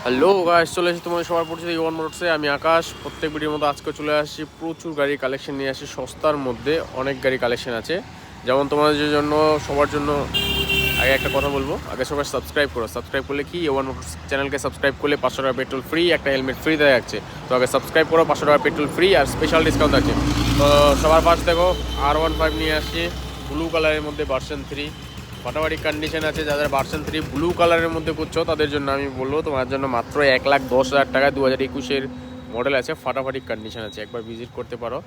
Hello guys, চলে এসেছি তোমাদের সবার পরিচিত ইওয়ান মোটরসে। আমি আকাশ। প্রত্যেক ভিডিওর মতো আজকে চলে আসছি প্রচুর গাড়ি কালেকশন নিয়ে আসি। সস্তার মধ্যে অনেক গাড়ি কালেকশন আছে, যেমন তোমাদের জন্য সবার জন্য। আগে একটা কথা বলবো, আগে সবাই সাবস্ক্রাইব করো। সাবস্ক্রাইব করলে কি, ইওয়ান মোটরস চ্যানেলকে সাবস্ক্রাইব করলে 500 টাকা পেট্রোল ফ্রি, একটা হেলমেট ফ্রি দেওয়া যাচ্ছে। তো আগে সাবস্ক্রাইব করো, 500 টাকা পেট্রোল ফ্রি আর স্পেশাল ডিসকাউন্ট আছে। তো সবার ফার্স্ট দেখো R15 নিয়ে আসছি ব্লু কালারের মধ্যে ভার্সন 3। ফাটাফাটি কন্ডিশন আছে। যাদের ভার্সন 3 ব্লু কালারের মধ্যে করছো তাদের জন্য আমি বলবো, তোমার জন্য মাত্র 1,10,000 টাকায় 2021-এর মডেল আছে। ফাটাফাটি কন্ডিশন আছে, একবার ভিজিট করতে পারো।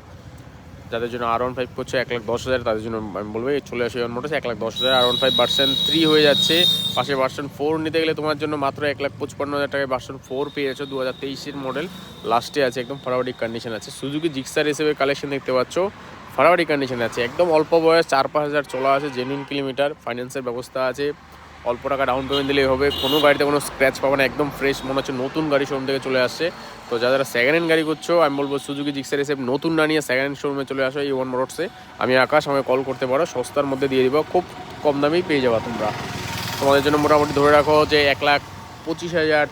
যাদের জন্য R15 করছো 1,10,000, তাদের জন্য আমি বলবো চলে আসো ইওয়ান মোটরস। 1,10,000 R15 ভার্সন 3 হয়ে যাচ্ছে। পাশে ভার্সন 4 নিতে গেলে তোমার জন্য মাত্র 1,55,000 টাকায় ভার্সন 4 পেয়ে যাচ্ছ। 2023-এর মডেল, লাস্টে আছে, একদম ফাটাফাটি কন্ডিশন আছে। সুজুকি জিক্সার হিসেবে কালেকশন দেখতে পাচ্ছ, ফাটাফাটি কন্ডিশন আছে। একদম অল্প বয়স, 4-5 হাজার চলা আছে, জেনুইন কিলোমিটার, ফাইন্যান্সের ব্যবস্থা আছে। অল্প টাকা ডাউন পেমেন্ট দিলেই হবে। কোনো গাড়িতে কোনো স্ক্র্যাচ পাবে না, একদম ফ্রেশ মনে হচ্ছে নতুন গাড়ি শোরুম থেকে চলে আসছে। তো যারা সেকেন্ড হ্যান্ড গাড়ি করছো, আমি বলবো সুজুকি জিক্সার এসে নতুন না নিয়ে সেকেন্ড হ্যান্ড শোরুমে চলে আসো ইওয়ান মোটরসে। আমি আকাশ, আমাকে কল করতে পারো, সস্তার মধ্যে দিয়ে দিব, খুব কম দামেই পেয়ে যাবা তোমরা। তোমাদের জন্য মোটামুটি ধরে রাখো যে 1,25,000,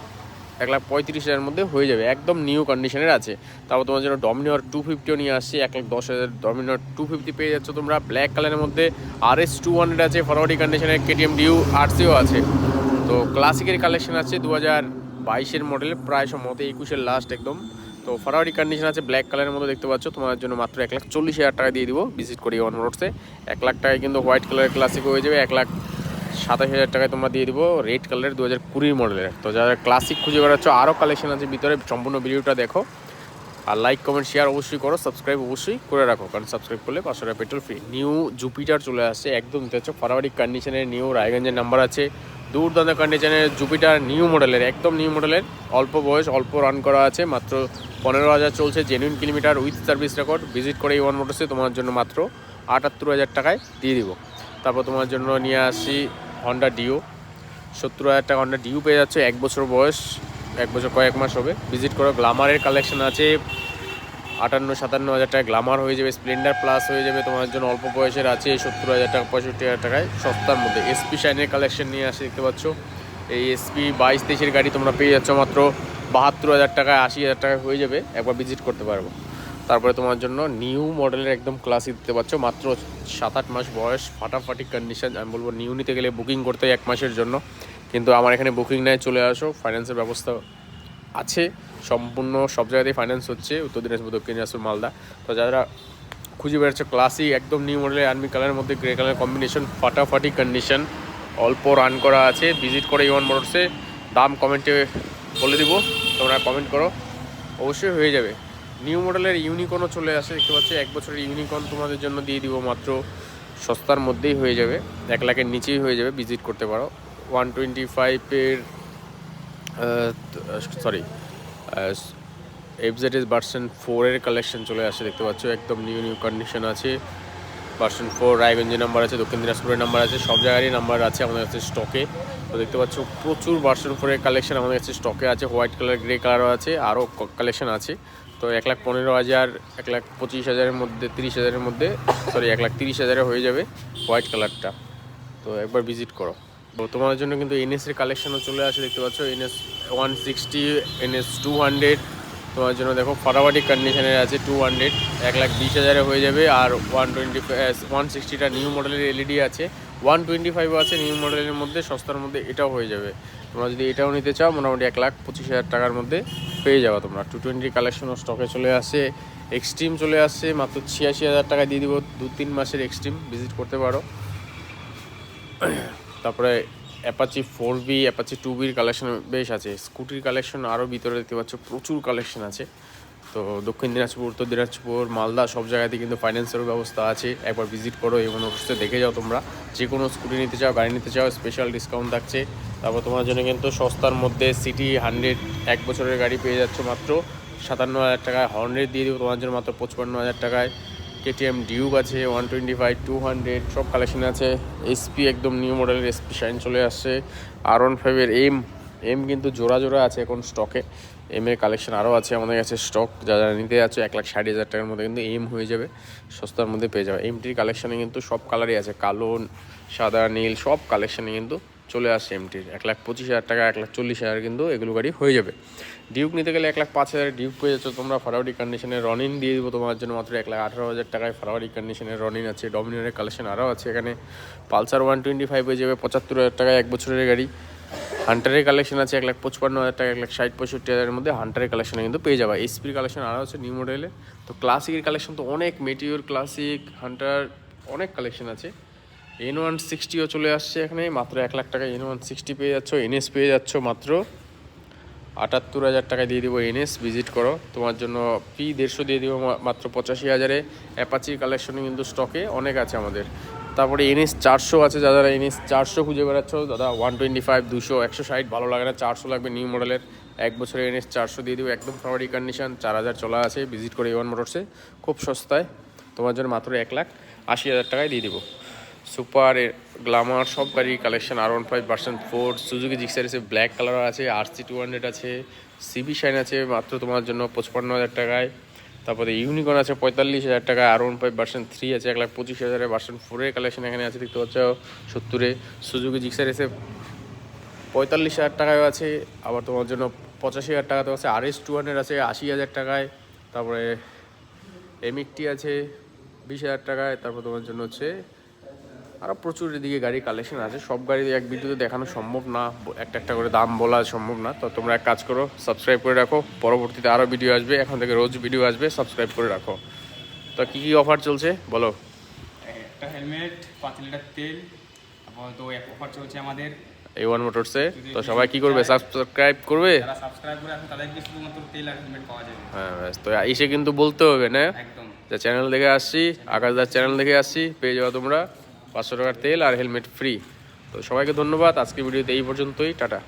1,35,000 মধ্যে হয়ে যাবে, একদম নিউ কন্ডিশনের আছে। তারপর তোমার জন্য ডমিনার 250ও নিয়ে আসছি। 1,10,000 ডমিনার 250 পেয়ে যাচ্ছ তোমরা। ব্ল্যাক কালারের মধ্যে RS200 আছে, ফাটাফাটি কন্ডিশনের। KTM ডিউ RC-ও আছে। তো ক্লাসিকের কালেকশন আছে 2022-এর মডেল, প্রায় সম্ভবত 21-এর লাস্ট একদম। তো ফাটাফাটি কন্ডিশন আছে, ব্ল্যাক কালারের মধ্যে দেখতে পাচ্ছ। তোমার জন্য মাত্র 1,40,000 টাকা দিয়ে দিব, ভিজিট করি ইওয়ান মোটরসে। 1,00,000 টাকায় কিন্তু হোয়াইট কালারের ক্লাসিক হয়ে যাবে। 1,27,000 টাকায় তোমরা দিয়ে দিব রেড কালারের 2020 মডেলের। তো যারা ক্লাসিক খুঁজে বেড়াচ্ছ, আরও কালেকশন আছে ভিতরে, সম্পূর্ণ ভিডিওটা দেখো। আর লাইক কমেন্ট শেয়ার অবশ্যই করো, সাবস্ক্রাইব অবশ্যই করে রাখো, কারণ সাবস্ক্রাইব করলে 500 টাকা পেট্রোল ফ্রি। নিউ জুপিটার চলে আসছে, একদম দেখতে পাচ্ছ ফাটাফাটি কন্ডিশনের। নিউ রায়গঞ্জের নাম্বার আছে, দুর্দান্ত কন্ডিশনের জুপিটার, নিউ মডেলের, একদম নিউ মডেলের। অল্প বয়স, অল্প রান করা আছে, মাত্র 15,000 চলছে, genuine kilometre with service record. Visit করে ইওয়ান মোটরসে, তোমার জন্য মাত্র 78,000 টাকায় দিয়ে দিব। তারপর তোমার জন্য নিয়ে আসি হন্ডা ডিও। 70,000 টাকা হন্ডা ডিউ পেয়ে যাচ্ছে, 1 বছর বয়স, 1 বছর কয়েক মাস হবে। ভিজিট করো। গ্লামারের কালেকশন আছে, 58-57,000 টাকায় গ্লামার হয়ে যাবে। স্প্লেন্ডার প্লাস হয়ে যাবে তোমার জন্য, অল্প বয়সের আছে 70,000 টাকা, 65,000 টাকায় সস্তার মধ্যে। এসপি শাইনের কালেকশন নিয়ে আসে, দেখতে পাচ্ছ। এই এসপি 22-23-এর গাড়ি তোমরা পেয়ে যাচ্ছ মাত্র 72,000 টাকায়, 80,000 টাকায় হয়ে যাবে, একবার ভিজিট করতে পারবো। তারপরে তোমার জন্য নিউ মডেলের একদম ক্লাসিক দেখতে পাচ্ছ, মাত্র 7-8 মাস বয়স, ফাটাফাটি কন্ডিশন। আমি বলবো নিউ নিতে গেলে বুকিং করতে হয় 1 মাসের জন্য, কিন্তু আমার এখানে বুকিং নেয়, চলে আসো, ফাইন্যান্সের ব্যবস্থা আছে। সম্পূর্ণ সব জায়গাতেই ফাইন্যান্স হচ্ছে, উত্তর দিনাজপুর, দক্ষিণ দিনাজপুর, মালদা। তো যারা খুঁজে বেড়াচ্ছে ক্লাসিক একদম নিউ মডেলের, আর্মি কালারের মধ্যে গ্রে কালার কম্বিনেশন, ফাটাফাটি কন্ডিশন, অল্প রান করা আছে, ভিজিট করে ইওয়ান মোটরসে। দাম কমেন্টে বলে দিব, তোমরা কমেন্ট করো, অবশ্যই হয়ে যাবে। নিউ মডেলের ইউনিকর্নও চলে আসে, দেখতে পাচ্ছি। 1 বছরের ইউনিকর্ন তোমাদের জন্য দিয়ে দিব মাত্র সস্তার মধ্যেই হয়ে যাবে, 1,00,000-এর নিচেই হয়ে যাবে, ভিজিট করতে পারো। 125-এর সরি FZ ভার্সন 4-এর কালেকশন চলে আসে, দেখতে পাচ্ছ। একদম নিউ নিউ কন্ডিশন আছে। ভার্সন 4 রায়গঞ্জের নাম্বার আছে, দক্ষিণ দিনাজপুরের নাম্বার আছে, সব জায়গারই নাম্বার আছে আমাদের কাছে স্টকে। তো দেখতে পাচ্ছ প্রচুর ভার্সন 4-এর কালেকশন আমাদের কাছে স্টকে আছে। হোয়াইট কালার, গ্রে কালারও আছে, আরও কালেকশন আছে। তো 1,15,000, 1,25,000-এর মধ্যে, 30,000-এর মধ্যে, সরি 1,30,000-এ হয়ে যাবে হোয়াইট কালারটা। তো একবার ভিজিট করো। তো তোমাদের জন্য কিন্তু NS-এর কালেকশনও চলে আসে, দেখতে পাচ্ছ। NS 160, NS 200 তোমার জন্য দেখো, ফাটাফাটি কন্ডিশনের আছে। 200 1,20,000-এ হয়ে যাবে। আর 160টা নিউ মডেলের LED আছে, 125 আছে নিউ মডেলের মধ্যে, সস্তার মধ্যে এটাও হয়ে যাবে। তোমরা যদি এটাও নিতে চাও, মোটামুটি 1,25,000 টাকার মধ্যে পেয়ে যাবো তোমরা। 220 কালেকশনও স্টকে চলে আসে। এক্সট্রিম চলে আসছে, মাত্র 86,000 টাকা দিয়ে দিব, 2-3 মাসের এক্সট্রিম, ভিজিট করতে পারো। তারপরে অ্যাপাচি 4V, অ্যাপাচি 2Bর কালেকশন বেশ আছে। স্কুটির কালেকশন আরও ভিতরে দেখতে পাচ্ছ, প্রচুর কালেকশন আছে। তো দক্ষিণ দিনাজপুর, উত্তর দিনাজপুর, মালদা, সব জায়গাতে কিন্তু ফাইন্যান্সেরও ব্যবস্থা আছে। একবার ভিজিট করো, এই অবস্থায় দেখে যাও তোমরা। যে কোনো স্কুটি নিতে চাও, গাড়ি নিতে চাও, স্পেশাল ডিসকাউন্ট থাকছে। তারপর তোমার জন্য কিন্তু সস্তার মধ্যে সিটি 100 1 বছরের গাড়ি পেয়ে যাচ্ছ মাত্র 57,000 টাকায়। হর্নেট দিয়ে দেবো তোমার জন্য মাত্র 55,000 টাকায়। KTM ডিউক আছে 125, 200, সব কালেকশন আছে। SP একদম নিউ মডেলের SP শাইন চলে আসছে। R15-এর এম কিন্তু জোড়া জোড়া আছে এখন স্টকে। এর কালেকশন আরও আছে আমাদের কাছে স্টক। যারা নিতে যাচ্ছে 1,60,000 টাকার মধ্যে কিন্তু হয়ে যাবে, সস্তার মধ্যে পেয়ে যাবে। এমটির কালেকশানে কিন্তু সব কালারই আছে, কালো, সাদা, নীল, সব কালেকশানে কিন্তু চলে আসছে এমটির 1,25,000 টাকা, 1,40,000 কিন্তু এগুলো গাড়ি হয়ে যাবে। ডিউক নিতে গেলে 1,05,000 ডিউক পেয়ে যাচ্ছ তোমরা ফারাওয়ারি কন্ডিশনের। রনিন দিয়ে দেবো তোমার জন্য মাত্র 1,18,000 টাকায় ফারাওয়ারি কন্ডিশনের রনিন আছে। ডমিনারের কালেকশন আরও আছে এখানে। পালসার 125 হয়ে যাবে 75,000 টাকায়, 1 বছরের গাড়ি। হান্টারের কালেকশন আছে 1,55,000 টাকা, 1,60-65,000 মধ্যে হান্টারের কালেকশনে কিন্তু পেয়ে যাবে। এসপির কালেকশন আরও আছে নিউ মডেলে। তো ক্লাসিকের কালেকশন তো অনেক, মেটিওর, ক্লাসিক, হান্টার, অনেক কালেকশন আছে। N160ও চলে আসছে এখানে মাত্র 1,00,000 টাকায় N160 পেয়ে যাচ্ছ। এনএস পেয়ে যাচ্ছ মাত্র 78,000 টাকায় দিয়ে দেবো। এনএস ভিজিট করো, তোমার জন্য P150 দিয়ে দেবো মাত্র 85,000-এ। অ্যাপাচির কালেকশনে কিন্তু স্টকে অনেক আছে আমাদের। তারপরে NS 400 আছে, যারা NS 400 খুঁজে বেড়াচ্ছ দাদা, 125, 200, 160 ভালো লাগে না, 400 লাগবে নিউ মডেলের। 1 বছরের NS 400 দিয়ে দেবো, একদম ফাওয়ারি কন্ডিশন, 4,000 চলা আছে। ভিজিট করে A1 মোটরসে, খুব সস্তায় তোমার জন্য মাত্র 1,80,000 টাকায় দিয়ে দেবো। সুপার, গ্ল্যামার সব গাড়ির collection, R15 version 4, Suzuki Gixxer আছে, ব্ল্যাক কালার আছে, RC200 আছে, সিবি শাইন আছে মাত্র তোমার জন্য 55,000 টাকায়। তারপরে ইউনিকর্ন আছে 45,000 টাকায়, R15 ভার্সন 3 আছে 1,25,000-এ। ভার্সন 4-এর কালেকশন এখানে আছে দেখতে পাচ্ছ 70-এ। সুজুকি জিক্সার এসে 45,000 টাকায় আছে, আবার তোমার জন্য 85,000 টাকাতে আছে। RS200 আছে 80,000 টাকায়। তারপরে এমইকটি আছে 20,000 টাকায়। তারপর তোমার জন্য হচ্ছে আরও প্রচুর এদিকে গাড়ি কালেকশন আছে। সব গাড়ি এক ভিডিওতে দেখানো সম্ভব না, একটা একটা করে দাম বলা সম্ভব না। তো তোমরা এক কাজ করো, সাবস্ক্রাইব করে রাখো, পরবর্তীতে আরও ভিডিও আসবে, এখন থেকে রোজ ভিডিও আসবে, সাবস্ক্রাইব করে রাখো। তো কী কী অফার চলছে বলো? একটা হেলমেট, 5 লিটার তেল, আপাতত অফার চলছে আমাদের A1 মোটরসে। তো সবাই কি করবে? সাবস্ক্রাইব করবে। যারা সাবস্ক্রাইব করে আসবে তাদেরকে শুধুমাত্র তেল আর হেলমেট পাওয়া যাবে। হ্যাঁ ব্যাস, তো এসে কিন্তু বলতে হবে না একদম যে চ্যানেল দেখে আসছি, আকাশদার চ্যানেল দেখে আসছি, পেয়ে যাওয়া তোমরা 500 টাকার তেল আর হেলমেট ফ্রি। তো সবাইকে ধন্যবাদ, আজকে ভিডিওতে এই পর্যন্তই, টাটা।